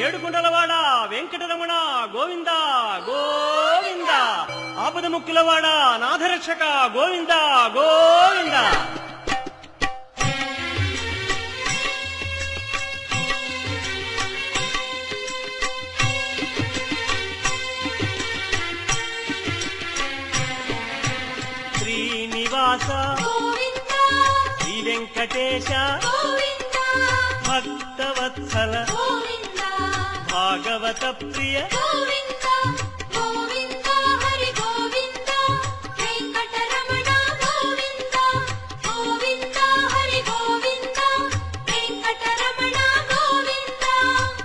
ఏడుకుంటలవాడ వెంకటరమణ గోవింద గోవింద, ఆపద ముక్కులవాడ నాథరక్షక గోవింద గోవింద. శ్రీనివాస శ్రీ వెంకటేశ భక్తవత్సల భాగవత ప్రియ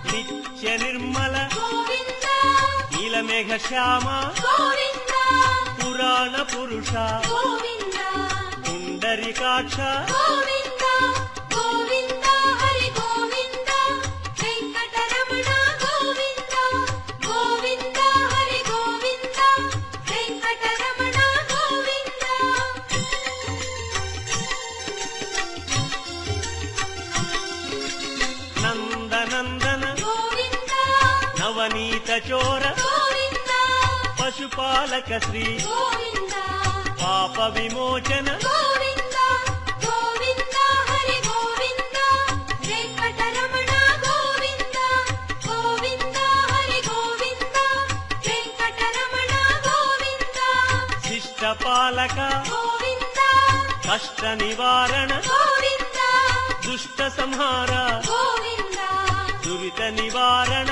నిత్య నిర్మల నీలమేఘ శ్యామ పురాణ పురుష పుండరీకాక్ష నందనందన నవనీత చోర పశుపాలక శ్రీ పాప విమోచన శిష్టపాలక కష్ట నివారణ దుష్ట సంహార దురిత నివారణ